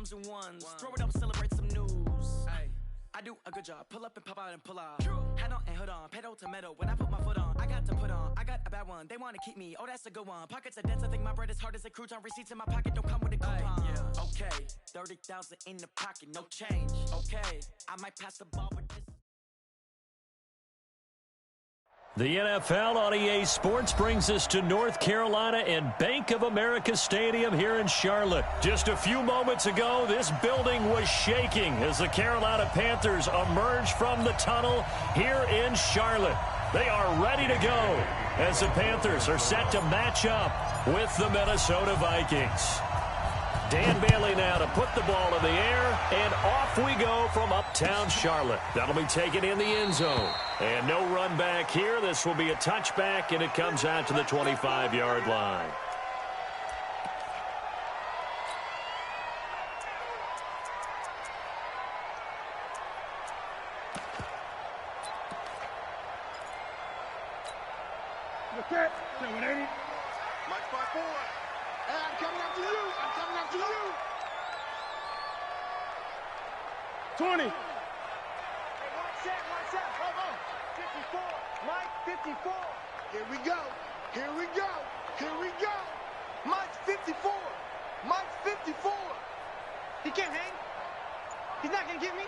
drums and ones. Throw it up, celebrate some news. Ay. I do a good job. Pull up and pop out and pull out. Hat on and hood on. Pedal to metal. When I put my foot on, I got to put on. I got a bad one. They want to keep me. Oh, that's a good one. Pockets are dense. I think my bread is hard as a crouton. Receipts in my pocket don't come with a coupon. Yeah. Okay. 30,000 in the pocket. No change. Okay. I might pass the ball, but this. The NFL on EA Sports brings us to North Carolina and Bank of America Stadium here in Charlotte. Just a few moments ago, this building was shaking as the Carolina Panthers emerged from the tunnel here in Charlotte. They are ready to go as the Panthers are set to match up with the Minnesota Vikings. Dan Bailey now to put the ball in the air, and off we go from uptown Charlotte. That'll be taken in the end zone. And no run back here. This will be a touchback, and it comes out to the 25-yard line. Okay, 780. Mike 5-4. Hey, I'm coming after you. I'm coming after you. 20. Hey, one set. Hold on. 54. Mike, 54. Here we go. Here we go. Here we go. Mike's 54. Mike's 54. He can't hang. He's not going to get me.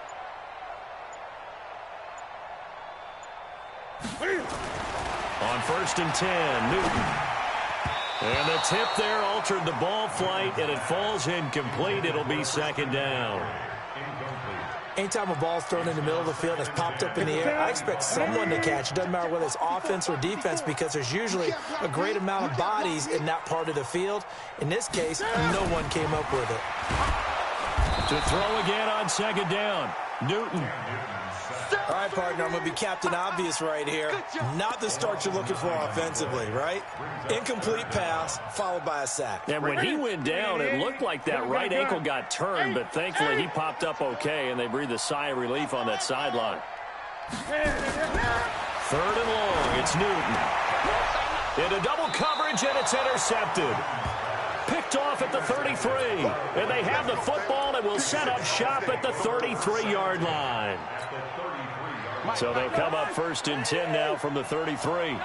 On 1st and 10, Newton. And the tip there altered the ball flight, and it falls incomplete. It'll be second down. Anytime a ball's thrown in the middle of the field and it's popped up in the air, I expect someone to catch. It doesn't matter whether it's offense or defense, because there's usually a great amount of bodies in that part of the field. In this case, no one came up with it. To throw again on second down, Newton. All right, partner, I'm going to be Captain Obvious right here. Not the start you're looking for offensively, right? Incomplete pass, followed by a sack. And when he went down, it looked like that right ankle got turned, but thankfully he popped up okay, and they breathed a sigh of relief on that sideline. 3rd and long, it's Newton. Into double coverage, and it's intercepted. Picked off at the 33, and they have the football and will set up shop at the 33-yard line. So they'll come up 1st and 10 now from the 33.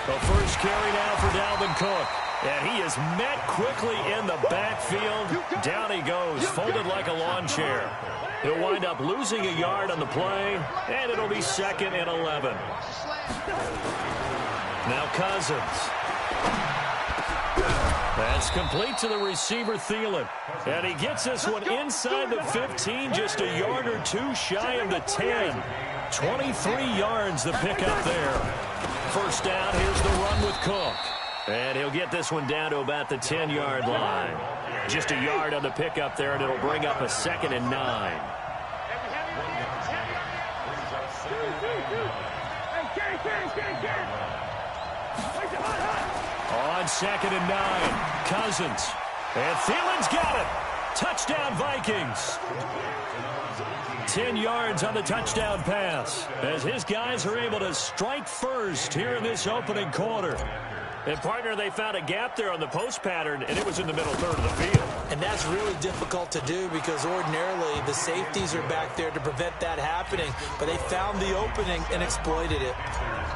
The first carry now for Dalvin Cook. And he is met quickly in the backfield. Down he goes, folded like a lawn chair. He'll wind up losing a yard on the play, and it'll be 2nd and 11. Now Cousins. That's complete to the receiver, Thielen. And he gets this one inside the 15, just a yard or two shy of the 10. 23 yards the pickup there. First down, here's the run with Cook. And he'll get this one down to about the 10-yard line. Just a yard on the pickup there, and it'll bring up a 2nd and 9. On 2nd and 9, Cousins. And Thielen's got it. Touchdown, Vikings. 10 yards on the touchdown pass as his guys are able to strike first here in this opening quarter. And, partner, they found a gap there on the post pattern, and it was in the middle third of the field. And that's really difficult to do because ordinarily the safeties are back there to prevent that happening. But they found the opening and exploited it.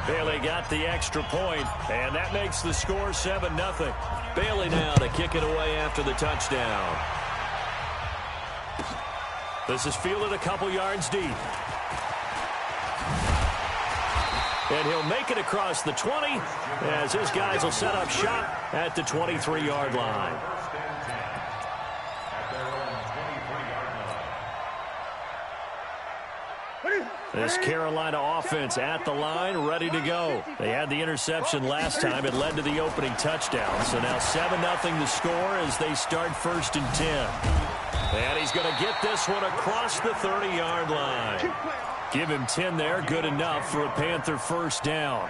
Bailey got the extra point, and that makes the score 7-0. Bailey now to kick it away after the touchdown. This is fielded a couple yards deep. And he'll make it across the 20 as his guys will set up shop at the 23-yard line. This Carolina offense at the line, ready to go. They had the interception last time. It led to the opening touchdown. So now 7-0 the score as they start 1st and 10. And he's going to get this one across the 30-yard line. Give him 10 there, good enough for a Panther first down.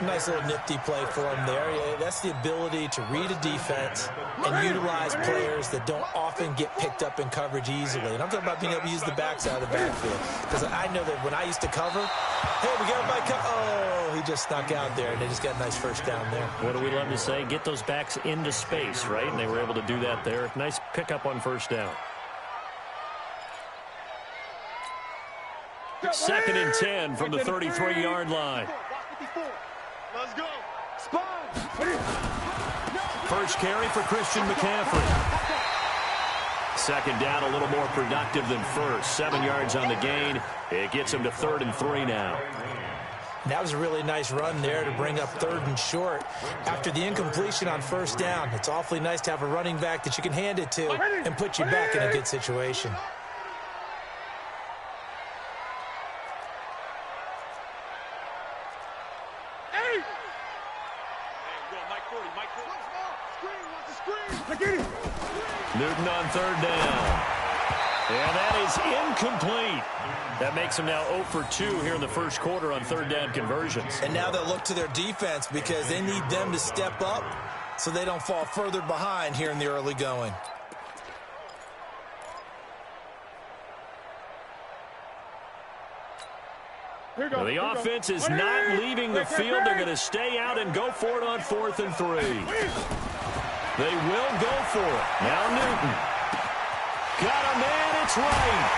Nice little nifty play for him there. Yeah, that's the ability to read a defense and utilize players that don't often get picked up in coverage easily. And I'm talking about being able to use the backside of the backfield. Because I know that when I used to cover, hey, we got everybody oh, he just snuck out there, and they just got a nice first down there. What do we love to say? Get those backs into space, right? And they were able to do that there. Nice pickup on first down. 2nd and 10 from the 33-yard line. Let's go. First carry for Christian McCaffrey. Second down, a little more productive than first. 7 yards on the gain. It gets him to 3rd and 3 now. That was a really nice run there to bring up 3rd and short. After the incompletion on first down, it's awfully nice to have a running back that you can hand it to and put you back in a good situation. Newton on 3rd down. And that is incomplete. That makes them now 0 for 2 here in the first quarter on 3rd down conversions. And now they'll look to their defense because they need them to step up so they don't fall further behind here in the early going. Now the offense is not leaving the field. They're going to stay out and go for it on 4th and 3. They will go for it. Now Newton. Got a man, it's right.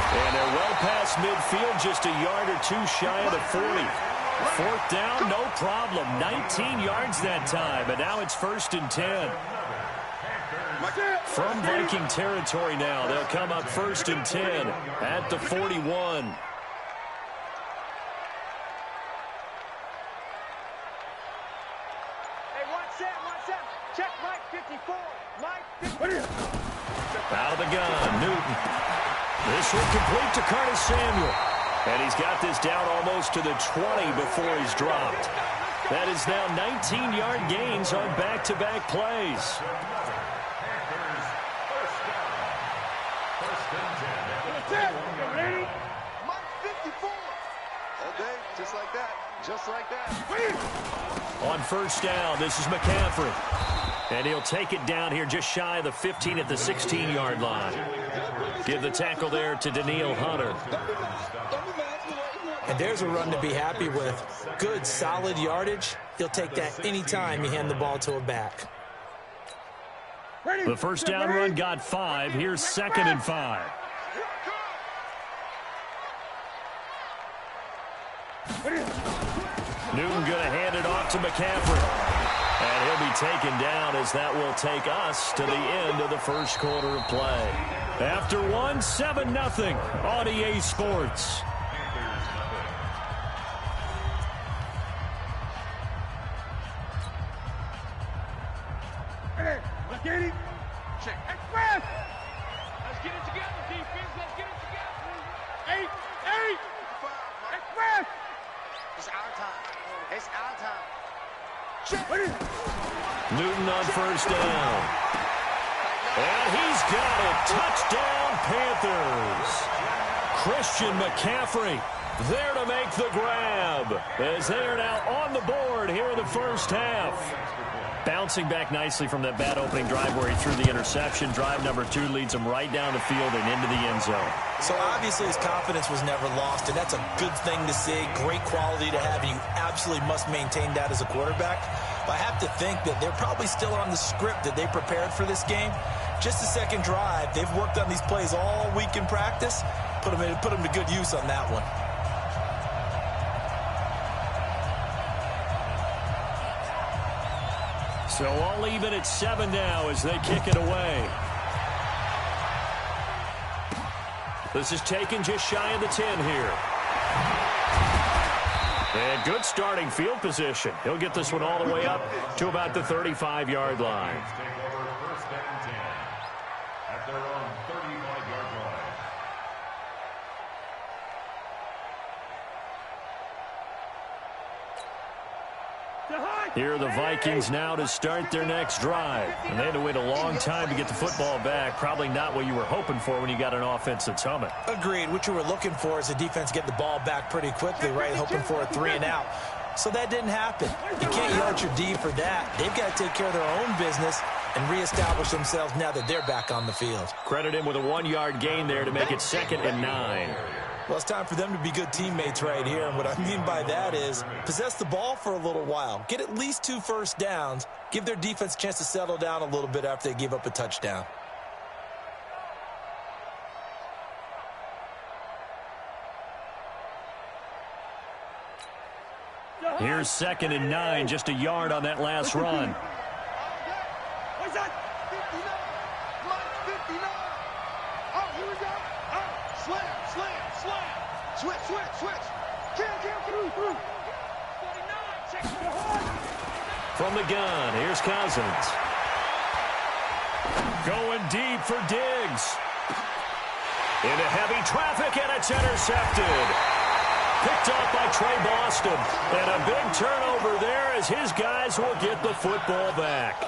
And they're well past midfield, just a yard or 2 shy of the 40. 4th down, no problem. 19 yards that time, and now it's 1st and 10. From Viking territory now, they'll come up 1st and 10 at the 41. Check Mike 54. Mike 54. Out of the gun, Newton. This will complete to Curtis Samuel. And he's got this down almost to the 20 before he's dropped. That is now 19-yard gains on back-to-back plays. Mike 54. All day, just like that. Just like that. On first down, this is McCaffrey. And he'll take it down here just shy of the 15 at the 16-yard line. Give the tackle there to Daniil Hunter. And there's a run to be happy with. Good, solid yardage. He'll take that anytime you hand the ball to a back. The first down run got 5. Here's 2nd and 5. Newton going to hand it off to McCaffrey. And he'll be taken down as that will take us to the end of the first quarter of play. After 1, 7-0 on EA Sports. Let's get it. Check. Express. Let's get it together, defense. Let's get it together. 8. Express. It's our time. It's our time. Newton on first down. And he's got it. Touchdown, Panthers. Christian McCaffrey there to make the grab as they are now on the board here in the first half. Bouncing back nicely from that bad opening drive where he threw the interception. Drive number 2 leads him right down the field and into the end zone. So obviously his confidence was never lost, and that's a good thing to see. Great quality to have, and you absolutely must maintain that as a quarterback. But I have to think that they're probably still on the script that they prepared for this game. Just the second drive. They've worked on these plays all week in practice. Put them to good use on that one. So all even at 7 now as they kick it away. This is taken just shy of the 10 here. And good starting field position. He'll get this one all the way up to about the 35-yard line. At their own 35-yard line. Here are the Vikings now to start their next drive. And they had to wait a long time to get the football back. Probably not what you were hoping for when you got an offense that's humming. Agreed. What you were looking for is the defense get the ball back pretty quickly, right? Hoping for a 3 and out. So that didn't happen. You can't yell at your D for that. They've got to take care of their own business and reestablish themselves now that they're back on the field. Credit him with a 1-yard gain there to make it 2nd and 9. Well, it's time for them to be good teammates right here. And what I mean by that is possess the ball for a little while. Get at least 2 first downs. Give their defense a chance to settle down a little bit after they give up a touchdown. Here's 2nd and 9, just a yard on that last run. What's that? 59. Mike, 59. Oh, here we go. Oh, slam. Switch. Through. 49. Check the horn. From the gun, here's Cousins. Going deep for Diggs. Into heavy traffic, and it's intercepted. Picked off by Trey Boston. And a big turnover there as his guys will get the football back.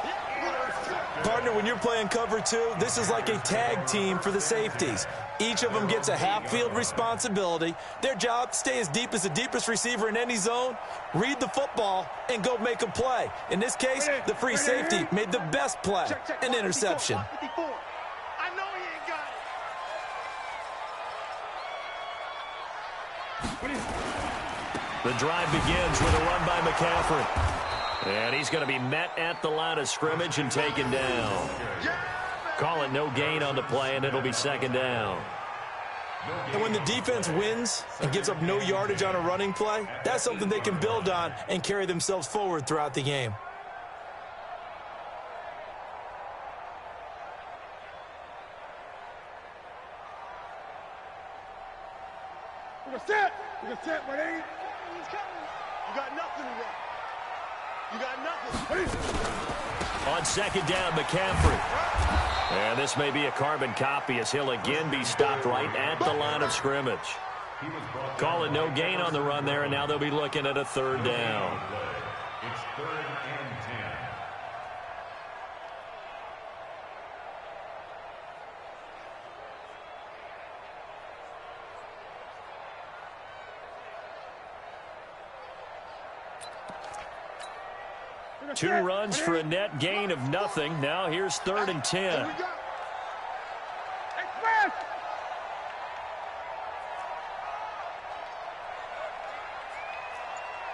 Partner, when you're playing cover 2, this is like a tag team for the safeties. Each of them gets a half-field responsibility. Their job, stay as deep as the deepest receiver in any zone, read the football, and go make a play. In this case, the free safety made the best play, an interception. 54. I know he ain't got it. The drive begins with a run by McCaffrey. And he's going to be met at the line of scrimmage and taken down. Call it no gain on the play, and it'll be 2nd down. And when the defense wins and gives up no yardage on a running play, that's something they can build on and carry themselves forward throughout the game. We're going to set, buddy. He's coming. You got nothing to run. You got nothing. On 2nd down, McCaffrey. And this may be a carbon copy as he'll again be stopped right at the line of scrimmage. Call it no gain on the run there, and now they'll be looking at a 3rd down. It's 3rd and 10. Two runs for a net gain of nothing. Now here's 3rd and 10. Express!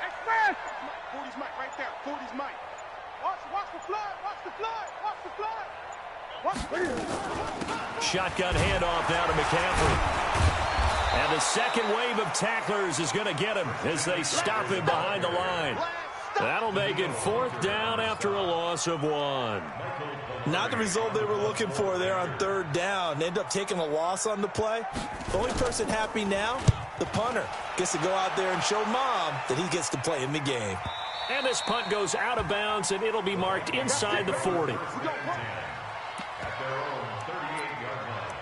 Express! 40's Mike right there. 40's Mike. Watch the flood. Shotgun handoff now to McCaffrey. And the second wave of tacklers is going to get him as they stop him behind the line. That'll make it 4th down after a loss of 1. Not the result they were looking for there on 3rd down. They end up taking a loss on the play. The only person happy now, the punter, gets to go out there and show Mom that he gets to play in the game. And this punt goes out of bounds, and it'll be marked inside the 40. At their own 38-yard line.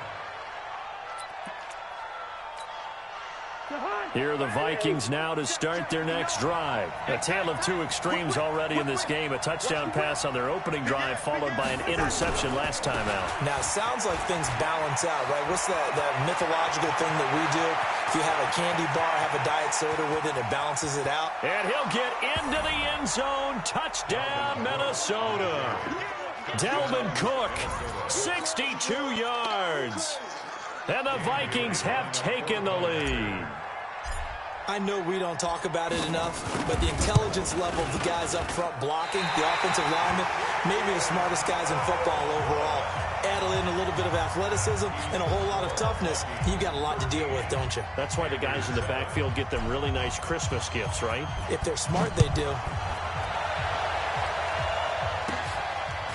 Here are the Vikings now to start their next drive. A tale of 2 extremes already in this game. A touchdown pass on their opening drive, followed by an interception last time out. Now, it sounds like things balance out, right? What's that mythological thing that we do? If you have a candy bar, have a diet soda with it, it balances it out. And he'll get into the end zone. Touchdown, Minnesota. Dalvin Cook, 62 yards. And the Vikings have taken the lead. I know we don't talk about it enough, but the intelligence level of the guys up front blocking, the offensive linemen, maybe the smartest guys in football overall. Add in a little bit of athleticism and a whole lot of toughness, you've got a lot to deal with, don't you? That's why the guys in the backfield get them really nice Christmas gifts, right? If they're smart, they do.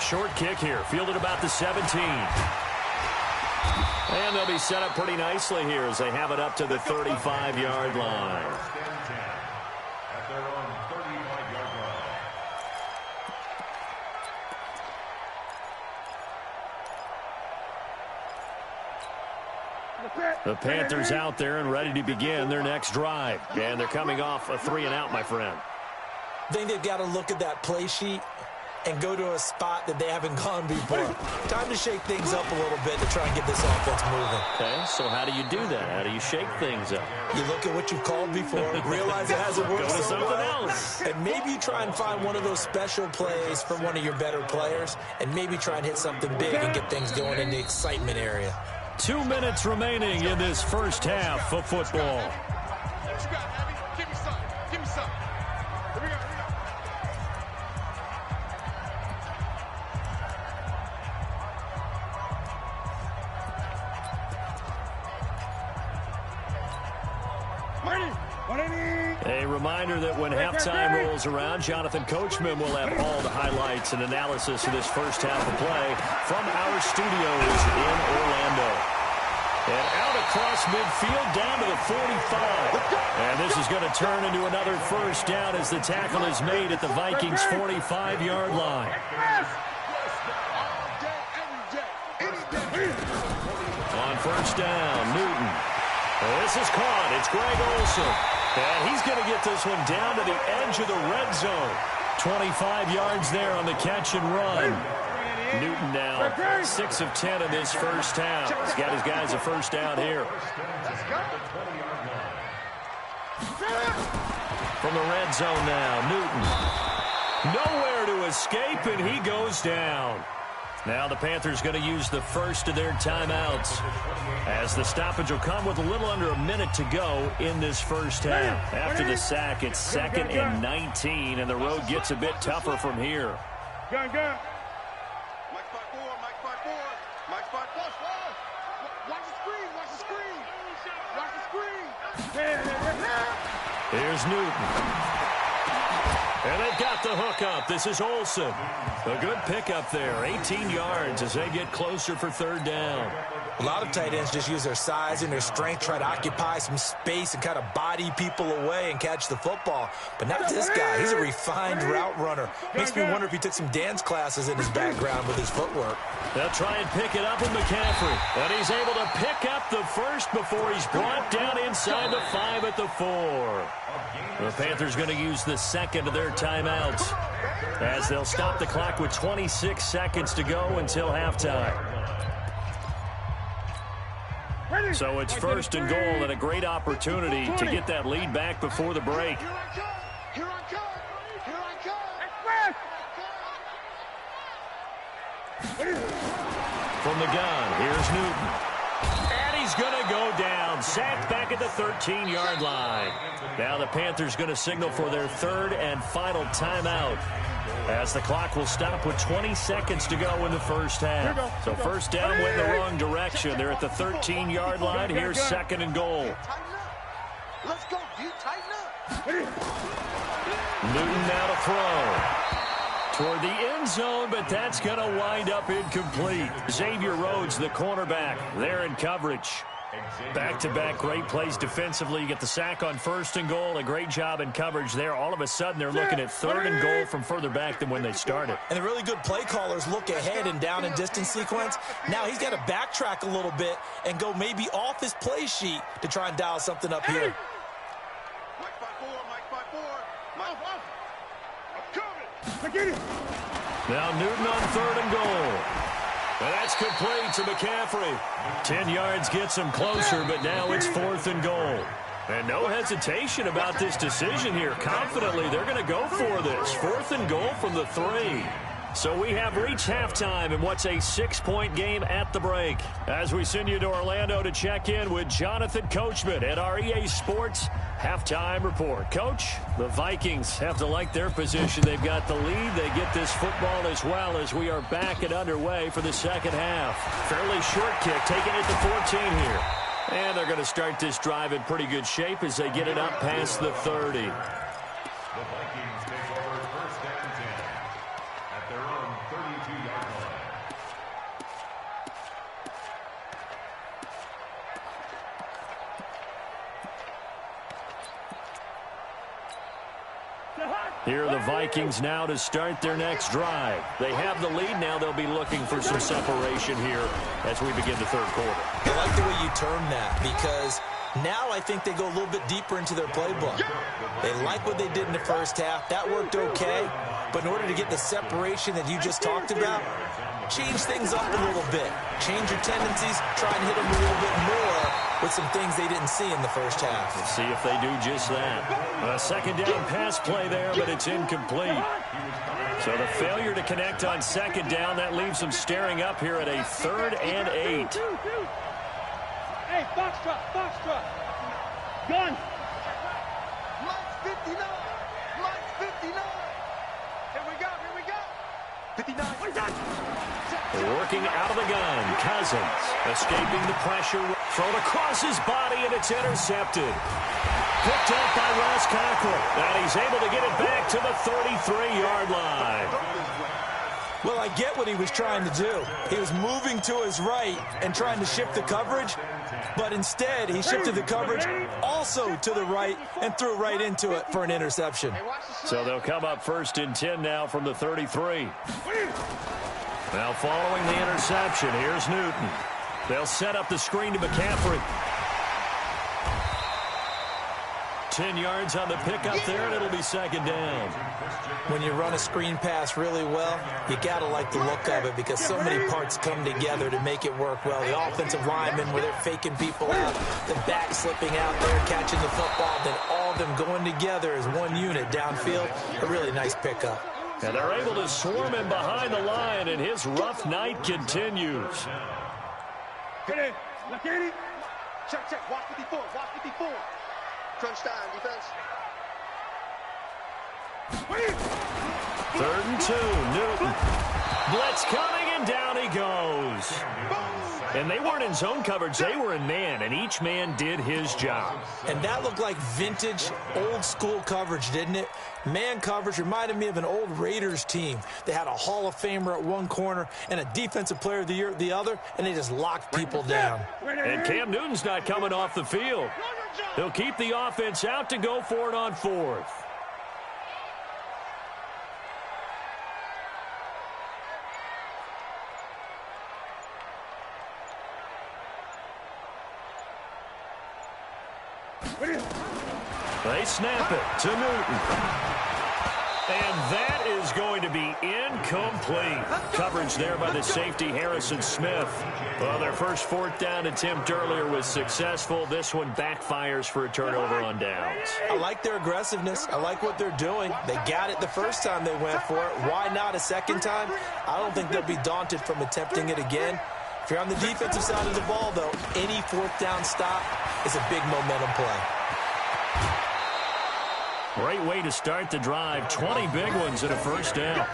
Short kick here, fielded about the 17. And they'll be set up pretty nicely here as they have it up to the 35-yard line. At their own 35-yard line. The Panthers out there and ready to begin their next drive. And they're coming off a 3-and-out, my friend. I think they've got to look at that play sheet and go to a spot that they haven't gone before. Time to shake things up a little bit to try and get this offense moving. Okay, so how do you do that? How do you shake things up? You look at what you've called before, realize it hasn't worked Go to so something well, else. and maybe you try and find one of those special plays from one of your better players, and maybe try and hit something big and get things going in the excitement area. 2 minutes remaining in this first half of football. Give me some. Give me some. Here we go. A reminder that when halftime rolls around, Jonathan Coachman will have all the highlights and analysis of this first half of play from our studios in Orlando. And out across midfield, down to the 45. And this is going to turn into another first down as the tackle is made at the Vikings' 45-yard line. On first down, Newton. This is caught. It's Greg Olsen. And he's going to get this one down to the edge of the red zone. 25 yards there on the catch and run. Newton now 6 of 10 in this first half. He's got his guys a first down here. From the red zone now, Newton. Nowhere to escape, and he goes down. Now the Panthers going to use the first of their timeouts as the stoppage will come with a little under a minute to go in this first half. After the sack, it's 2nd and 19, and the road gets a bit tougher from here. Gun. Mike 5-4. Mike 5-4. Watch the screen. Here's Newton. And they've got the hook up. This is Olsen. A good pickup there. 18 yards as they get closer for third down. A lot of tight ends just use their size and their strength, try to occupy some space and kind of body people away and catch the football. But not this guy. He's a refined route runner. Makes me wonder if he took some dance classes in his background with his footwork. They'll try and pick it up with McCaffrey. And he's able to pick up the first before he's brought down inside the 5 at the 4. The Panthers going to use the second of their timeouts as they'll stop the clock with 26 seconds to go until halftime. So it's first and goal and a great opportunity to get that lead back before the break. Here I come. From the gun, here's Newton. And he's going to go down. Sacked back at the 13-yard line. Now the Panthers going to signal for their third and final timeout as the clock will stop with 20 seconds to go in the first half. So first down went in the wrong direction. They're at the 13-yard line. Here's 2nd and goal. Let's go, dude. Tighten up. Newton now to throw. Toward the end zone, but that's going to wind up incomplete. Xavier Rhodes, the cornerback, there in coverage. Back-to-back great plays defensively. You get the sack on first and goal. A great job in coverage there. All of a sudden, they're looking at 3rd and goal from further back than when they started. And the really good play callers look ahead and down and distance sequence. Now he's got to backtrack a little bit and go maybe off his play sheet to try and dial something up here. Mike 5-4. I'm coming. Now Newton on 3rd and goal. And that's complete to McCaffrey. 10 yards gets him closer, but now it's 4th and goal. And no hesitation about this decision here. Confidently, they're going to go for this. 4th and goal from the 3. So we have reached halftime in what's a 6-point game at the break. As we send you to Orlando to check in with Jonathan Coachman at our EA Sports Halftime Report. Coach, the Vikings have to like their position. They've got the lead. They get this football as well as we are back and underway for the second half. Fairly short kick, taking it to 14 here. And they're going to start this drive in pretty good shape as they get it up past the 30. The Vikings take over first and 10 at their own 32-yard line. Here are the Vikings now to start their next drive. They have the lead now. They'll be looking for some separation here as we begin the third quarter. I like the way you term that because now I think they go a little bit deeper into their playbook. They like what they did in the first half. That worked okay. But in order to get the separation that you just talked about, change things up a little bit. Change your tendencies, try and hit them a little bit more with some things they didn't see in the first half. Let's see if they do just that. A second down pass play there, but it's incomplete. So the failure to connect on second down, that leaves them staring up here at a 3rd and 8. Hey, foxtrot. Gun. Mike's 59. Mike's 59. Here we go. 59. Working out of the gun. Cousins escaping the pressure. Thrown across his body, and it's intercepted. Picked up by Ross Cockrell. And he's able to get it back to the 33-yard line. Well, I get what he was trying to do. He was moving to his right and trying to shift the coverage, but instead he shifted the coverage also to the right and threw right into it for an interception. So they'll come up 1st and 10 now from the 33. Now following the interception, here's Newton. They'll set up the screen to McCaffrey. 10 yards on the pickup there, and it'll be 2nd down. When you run a screen pass really well, you got to like the look of it because so many parts come together to make it work well. The offensive linemen, where they're faking people out, the back slipping out there, catching the football, then all of them going together as one unit downfield. A really nice pickup. And they're able to swarm him behind the line, and his rough night continues. Get in. Look at it. Check. Watch 54. Crunch time, defense. 3rd and 2, Newton. Blitz coming, and down he goes. And they weren't in zone coverage, they were in man, and each man did his job. And that looked like vintage, old-school coverage, didn't it? Man coverage reminded me of an old Raiders team. They had a Hall of Famer at one corner and a Defensive Player of the Year at the other, and they just locked people down. And Cam Newton's not coming off the field. He'll keep the offense out to go for it on 4th. They snap it to Newton. And that is going to be incomplete. Coverage there by the safety, Harrison Smith. Well, their first 4th down attempt earlier was successful. This one backfires for a turnover on downs. I like their aggressiveness. I like what they're doing. They got it the first time they went for it. Why not a second time? I don't think they'll be daunted from attempting it again. If you're on the defensive side of the ball, though, any 4th down stop is a big momentum play. Great way to start the drive. 20 big ones and a 1st down.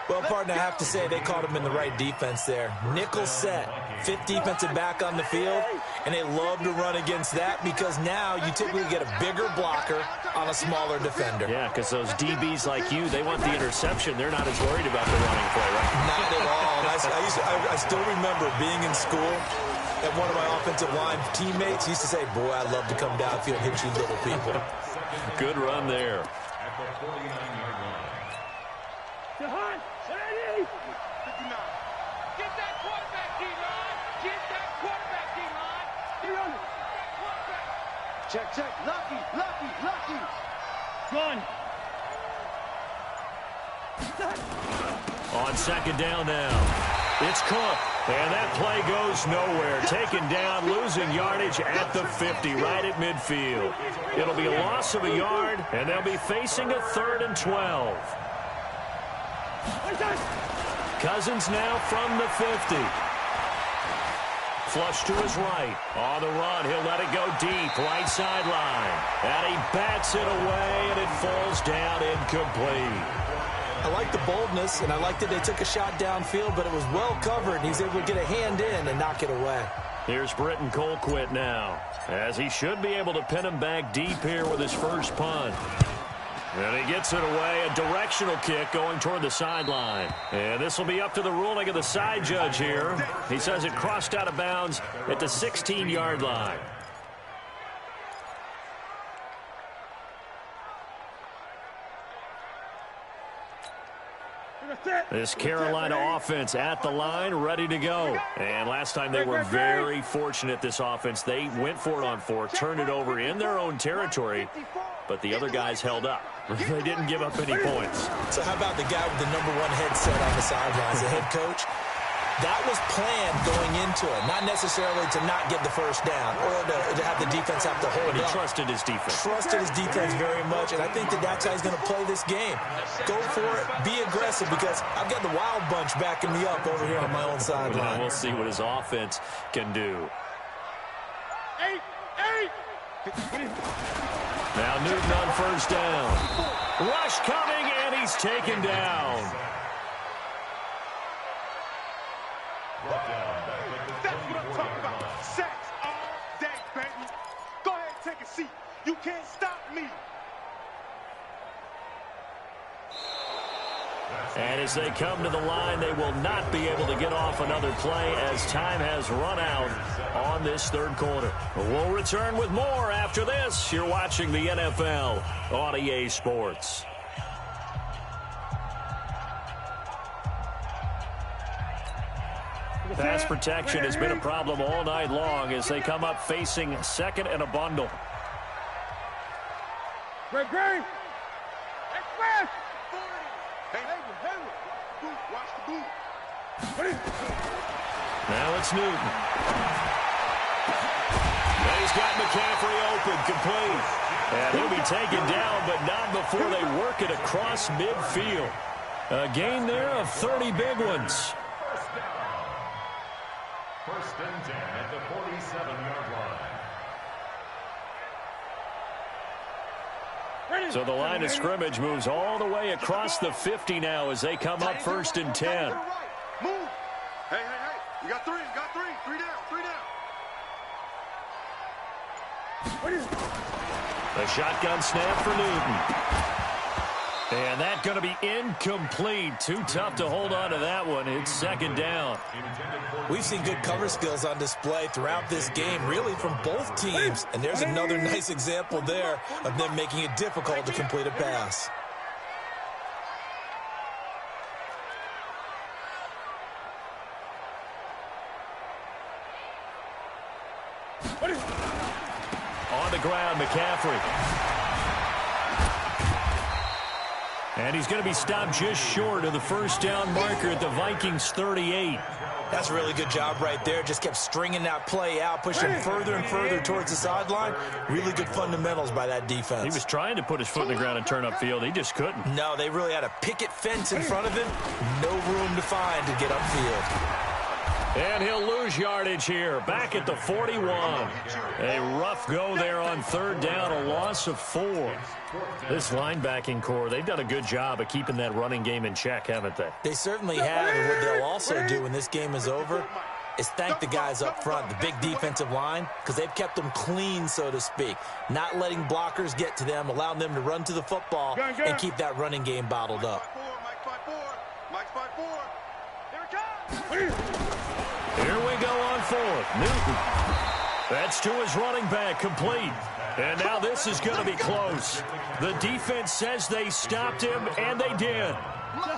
Well, partner, I have to say they caught him in the right defense there. Nickel set, 5th defensive back on the field, and they love to run against that because now you typically get a bigger blocker on a smaller defender. Yeah, because those DBs like you, they want the interception. They're not as worried about the running play, right? Not at all. And I still remember being in school, and one of my offensive line teammates used to say, boy, I'd love to come downfield and hit you little people. Good run there. At the 49-yard line. Get that quarterback, D-line. Get that quarterback, D-line. Check. Lucky. Run. On 2nd down now. It's Cook, and that play goes nowhere. Taken down, losing yardage at the 50, right at midfield. It'll be a loss of a yard, and they'll be facing a 3rd and 12. Cousins now from the 50. Flush to his right. On the run, he'll let it go deep, right sideline. And he bats it away, and it falls down incomplete. I like the boldness, and I like that they took a shot downfield, but it was well covered, and he's able to get a hand in and knock it away. Here's Britton Colquitt now, as he should be able to pin him back deep here with his first punt. And he gets it away, a directional kick going toward the sideline. And this will be up to the ruling of the side judge here. He says it crossed out of bounds at the 16-yard line. This Carolina offense at the line, ready to go. And last time they were very fortunate, this offense. They went for it on 4, turned it over in their own territory, but the other guys held up. They didn't give up any points. So how about the guy with the #1 headset on the sidelines, the head coach? That was planned going into it, not necessarily to not get the first down or to have the defense have to hold up. But he trusted his defense. Trusted his defense very much, and I think that's how he's going to play this game. Go for it, be aggressive, because I've got the Wild Bunch backing me up over here on my own sideline. We'll see what his offense can do. Now Newton on first down. Rush coming, and he's taken down. That's what I'm talking about. Sacks all day, baby. Go ahead and take a seat. You can't stop me. And as they come to the line, they will not be able to get off another play as time has run out on this third quarter. We'll return with more after this. You're watching the NFL on EA Sports. Pass protection has been a problem all night long as they come up facing second and a bundle. Great. Express. Hey, watch the boot. Now it's Newton. And he's got McCaffrey open, complete. And he'll be taken down, but not before they work it across midfield. A gain there of 30 big ones. First and 10 at the 47-yard line. So the line of scrimmage moves all the way across the 50 now as they come up first and 10. Move. Hey. You got three. Three down. A shotgun snap for Newton. And that's going to be incomplete. Too tough to hold on to that one. It's second down. We've seen good cover skills on display throughout this game, really from both teams. And there's another nice example there of them making it difficult to complete a pass. On the ground, McCaffrey. And he's going to be stopped just short of the first down marker at the Vikings 38. That's a really good job right there. Just kept stringing that play out, pushing further and further towards the sideline. Really good fundamentals by that defense. He was trying to put his foot in the ground and turn upfield. He just couldn't. No, they really had a picket fence in front of him. No room to find to get upfield. And he'll lose yardage here, back at the 41. A rough go there on third down, a loss of 4. This linebacking core, they've done a good job of keeping that running game in check, haven't they? They certainly have, and what they'll also do when this game is over is thank the guys up front, the big defensive line, because they've kept them clean, so to speak. Not letting blockers get to them, allowing them to run to the football and keep that running game bottled up. Mike's 5-4. Here it comes. Here we go on fourth. Newton. That's to his running back, complete. And now this is going to be close. The defense says they stopped him, and they did.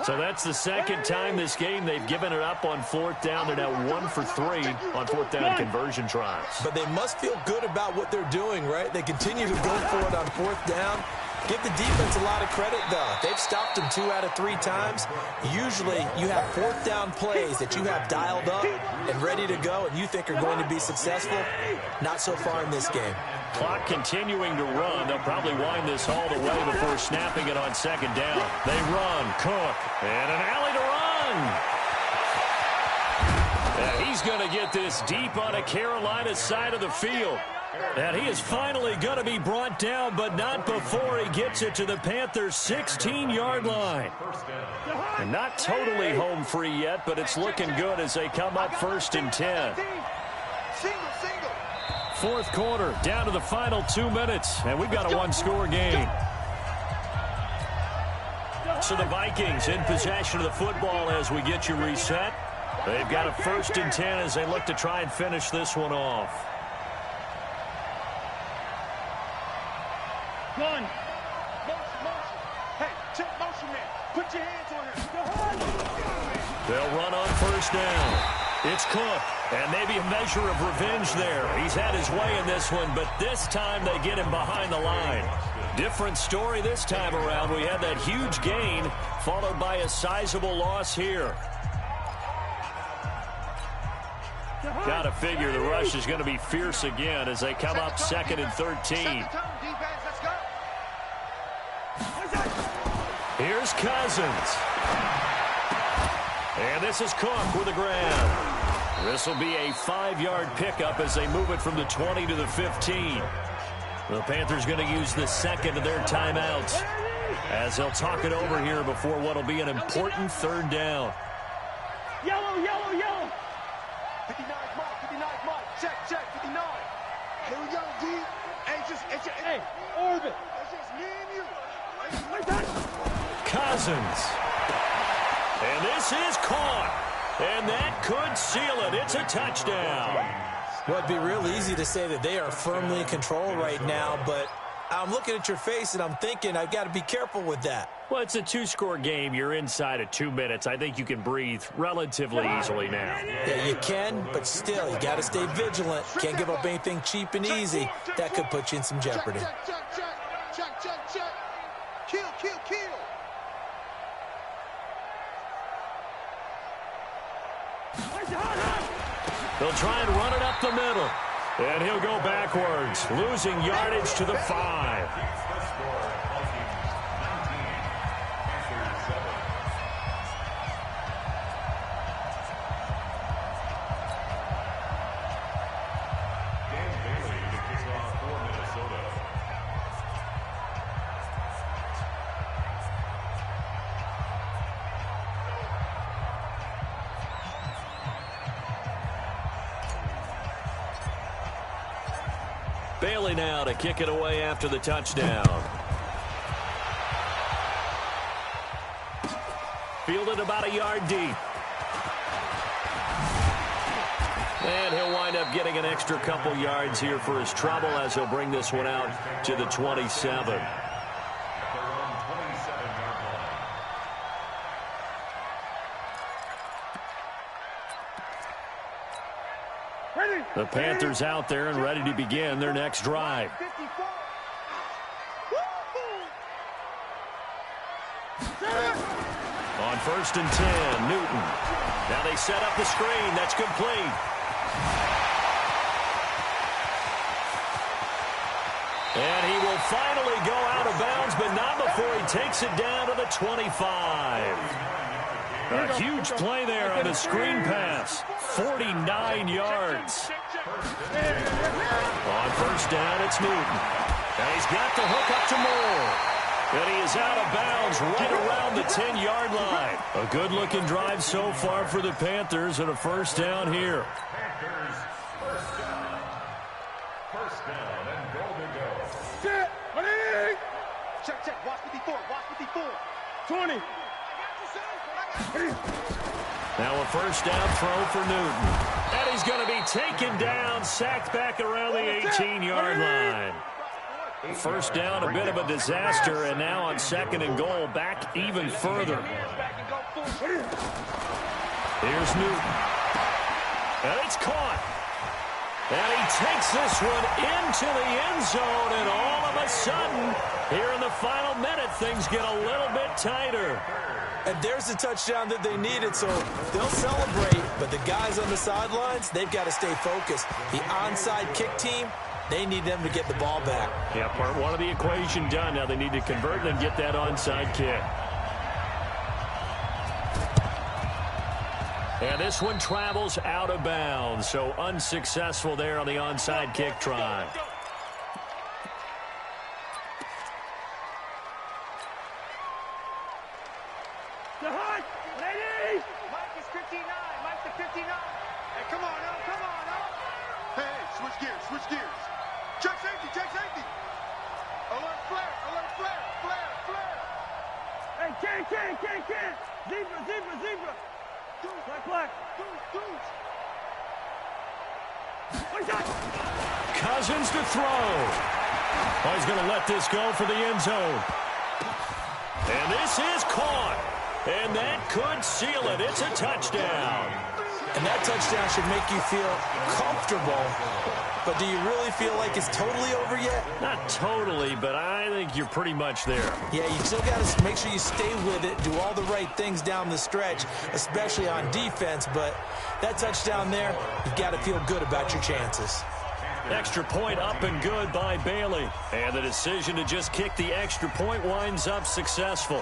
So that's the second time this game they've given it up on fourth down. They're now 1 for 3 on fourth down conversion tries. But they must feel good about what they're doing, right? They continue to go for it on fourth down. Give the defense a lot of credit, though. They've stopped them 2 out of 3 times. Usually, you have fourth down plays that you have dialed up and ready to go and you think are going to be successful. Not so far in this game. Clock continuing to run. They'll probably wind this all the way before snapping it on second down. They run. Cook. And an alley to run. And he's going to get this deep on a Carolina side of the field. And he is finally going to be brought down, but not before he gets it to the Panthers' 16-yard line. And not totally home free yet, but it's looking good as they come up first and 10. Fourth quarter, down to the final 2 minutes, and we've got a one-score game. So the Vikings in possession of the football as we get you reset. They've got a first and 10 as they look to try and finish this one off. Motion. Hey, check motion man. Put your hands on him. They'll run on first down. It's Cook, And maybe a measure of revenge there. He's had his way in this one, but this time they get him behind the line. Different story this time around. We had that huge gain followed by a sizable loss here. Got to figure the rush is going to be fierce again as they come up 2nd and 13. Here's Cousins. And this is Cook with a grab. This will be a 5-yard pickup as they move it from the 20 to the 15. The Panthers going to use the second of their timeouts as they'll talk it over here before what will be an important 3rd down. Yellow, yellow, yellow. 59 Mike, 59 Mike. Check, 59. Here we go, D. Hey, Orbit. It's just me and you. Cousins. And this is caught. And that could seal it. It's a touchdown. Well, it'd be real easy to say that they are firmly in control right now, but I'm looking at your face and I'm thinking I've got to be careful with that. Well, it's a 2-score game. You're inside of 2 minutes. I think you can breathe relatively easily now. Yeah, you can, but still, you got to stay vigilant. Can't give up anything cheap and easy. That could put you in some jeopardy. Check. Kill. They'll try and run it up the middle. And he'll go backwards, losing yardage to the 5. Bailey now to kick it away after the touchdown. Fielded about a yard deep. And he'll wind up getting an extra couple yards here for his trouble as he'll bring this one out to the 27. The Panthers out there and ready to begin their next drive. On 1st and 10, Newton. Now they set up the screen. That's complete. And he will finally go out of bounds, but not before he takes it down to the 25. A huge play there on the screen pass. 49 yards. On 1st down, it's Newton. And he's got the hook up to Moore. And he is out of bounds right around the 10-yard line. A good-looking drive so far for the Panthers and a 1st down here. Panthers, 1st down. 1st down and goal to go. Set, ready. Check. Watch 54. 20. Now a 1st down throw for Newton. And he's going to be taken down, sacked back around the 18-yard line. 1st down, a bit of a disaster, and now on 2nd and goal, back even further. Here's Newton. And it's caught. And he takes this one into the end zone, and all of a sudden, here in the final minute, things get a little bit tighter. And there's the touchdown that they needed, so they'll celebrate. But the guys on the sidelines, they've got to stay focused. The onside kick team, they need them to get the ball back. Yeah, part one of the equation done. Now they need to convert and get that onside kick. And this one travels out of bounds, so unsuccessful there on the onside kick try. Mike is 59. Mike's the 59. Hey, come on. Hey, switch gears. Check safety. Alert flare. Hey, can. Zebra. Black. Deuce. Cousins to throw. Oh, he's going to let this go for the end zone. And this is caught. And that could seal it. It's a touchdown. And that touchdown should make you feel comfortable. But do you really feel like it's totally over yet? Not totally, but I think you're pretty much there. Yeah, you still got to make sure you stay with it, do all the right things down the stretch, especially on defense. But that touchdown there, you've got to feel good about your chances. Extra point up and good by Bailey. And the decision to just kick the extra point winds up successful.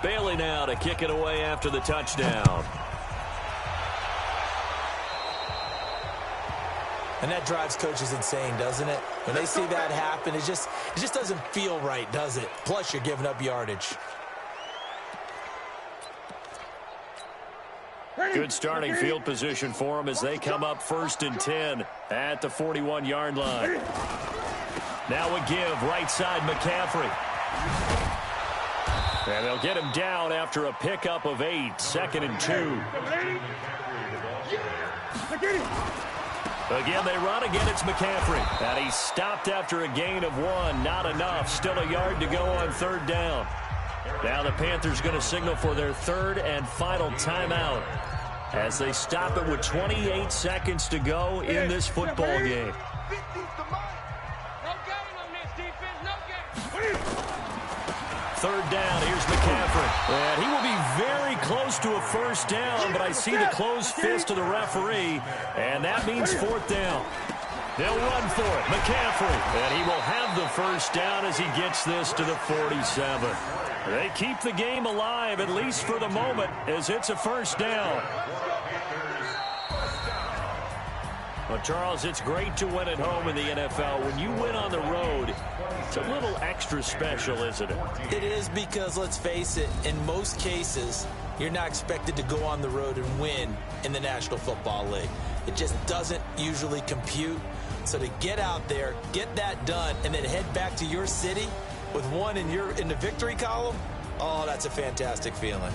Bailey now to kick it away after the touchdown. And that drives coaches insane, doesn't it? When they see that happen, it just doesn't feel right, does it? Plus, you're giving up yardage. Good starting field position for them as they come up 1st and 10 at the 41-yard line. Now a give, right side McCaffrey. And they'll get him down after a pickup of 8, 2nd and 2. Again, they run. Again, it's McCaffrey. And he's stopped after a gain of 1. Not enough. Still a yard to go on 3rd down. Now the Panthers going to signal for their 3rd and final timeout as they stop it with 28 seconds to go in this football game. Third down, here's McCaffrey. And he will be very close to a 1st down, but I see the closed fist of the referee, and that means 4th down. They'll run for it, McCaffrey. And he will have the 1st down as he gets this to the 47. They keep the game alive, at least for the moment, as it's a 1st down. Well, Charles, it's great to win at home in the NFL. When you win on the road, it's a little extra special, isn't it? It is because, let's face it, in most cases, you're not expected to go on the road and win in the National Football League. It just doesn't usually compute. So to get out there, get that done, and then head back to your city with 1 in the victory column, oh, that's a fantastic feeling.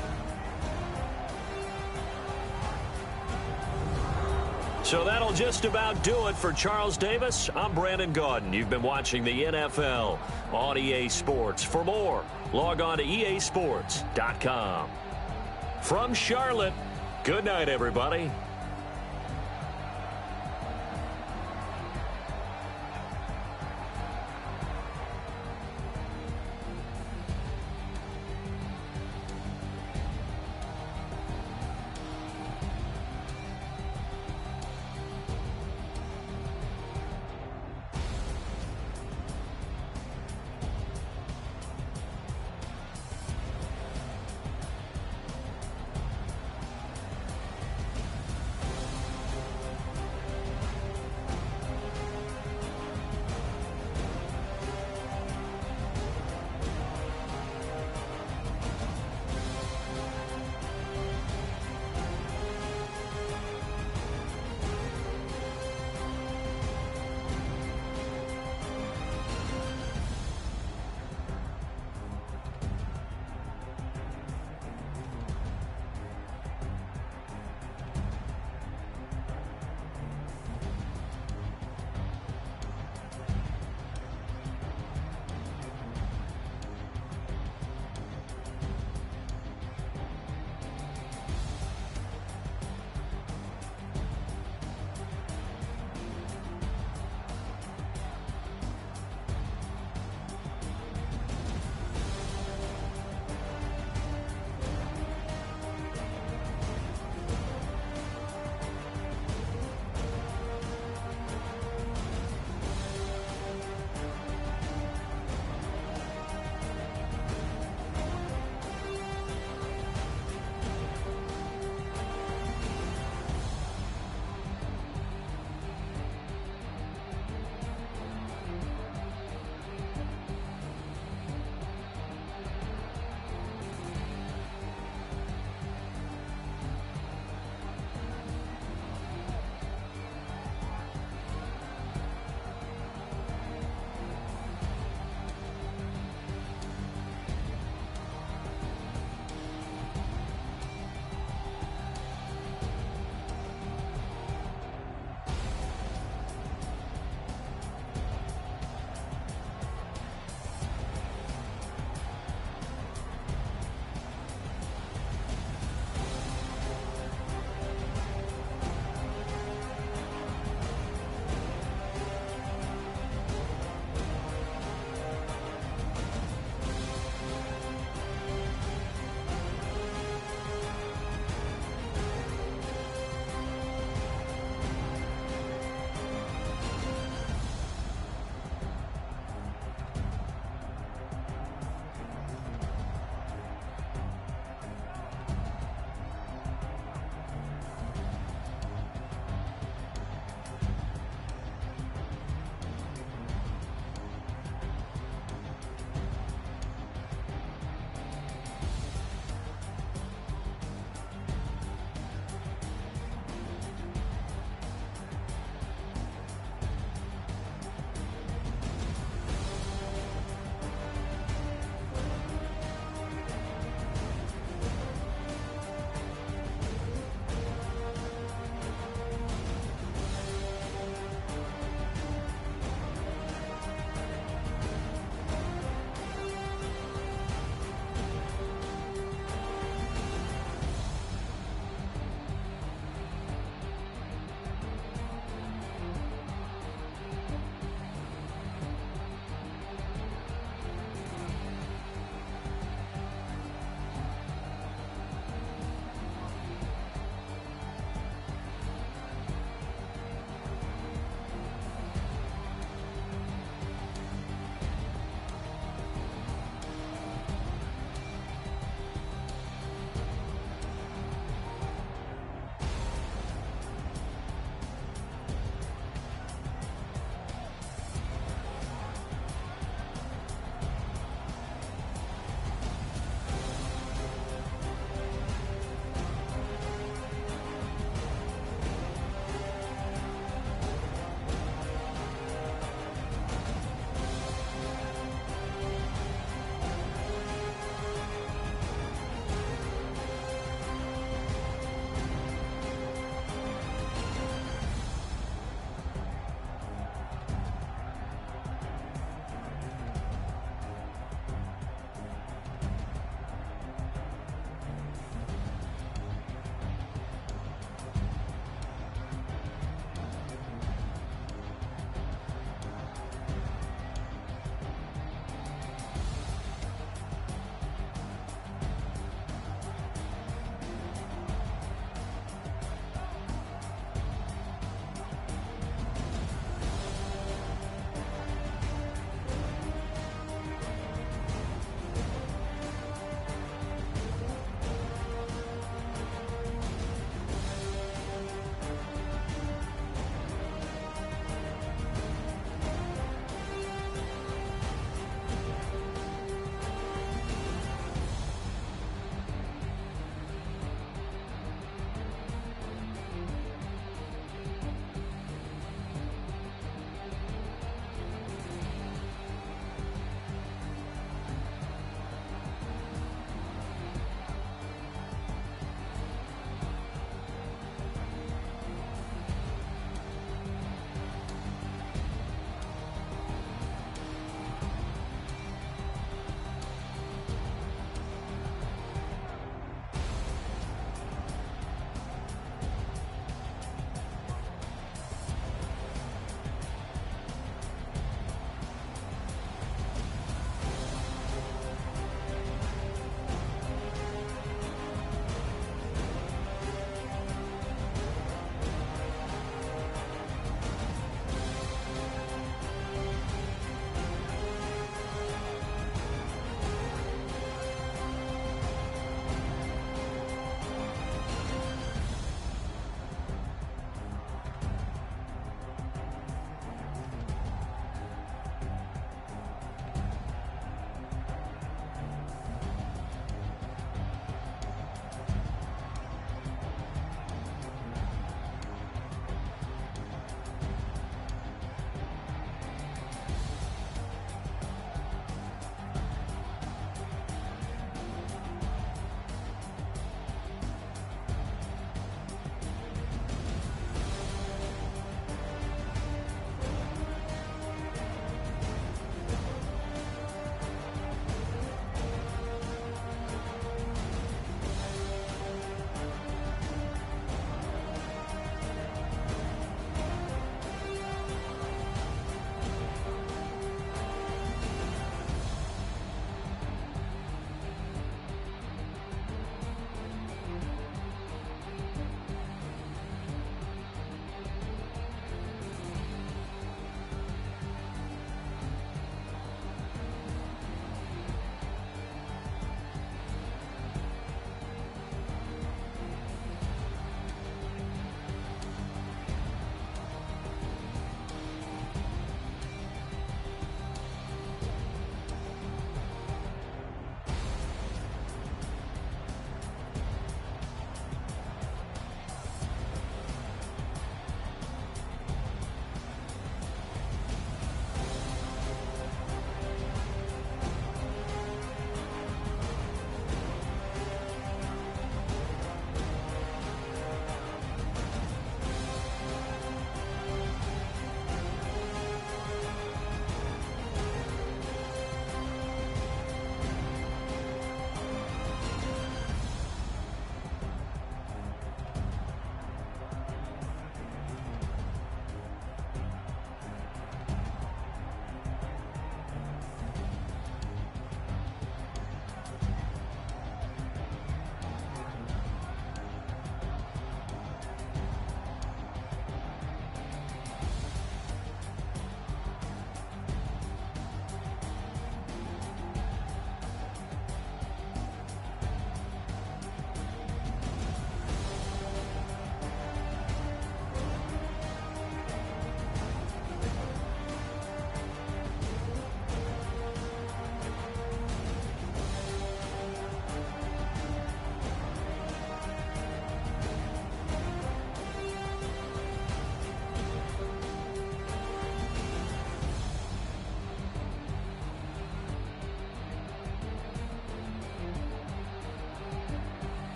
So that'll just about do it for Charles Davis. I'm Brandon Gaudin. You've been watching the NFL on EA Sports. For more, log on to easports.com. From Charlotte, good night, everybody.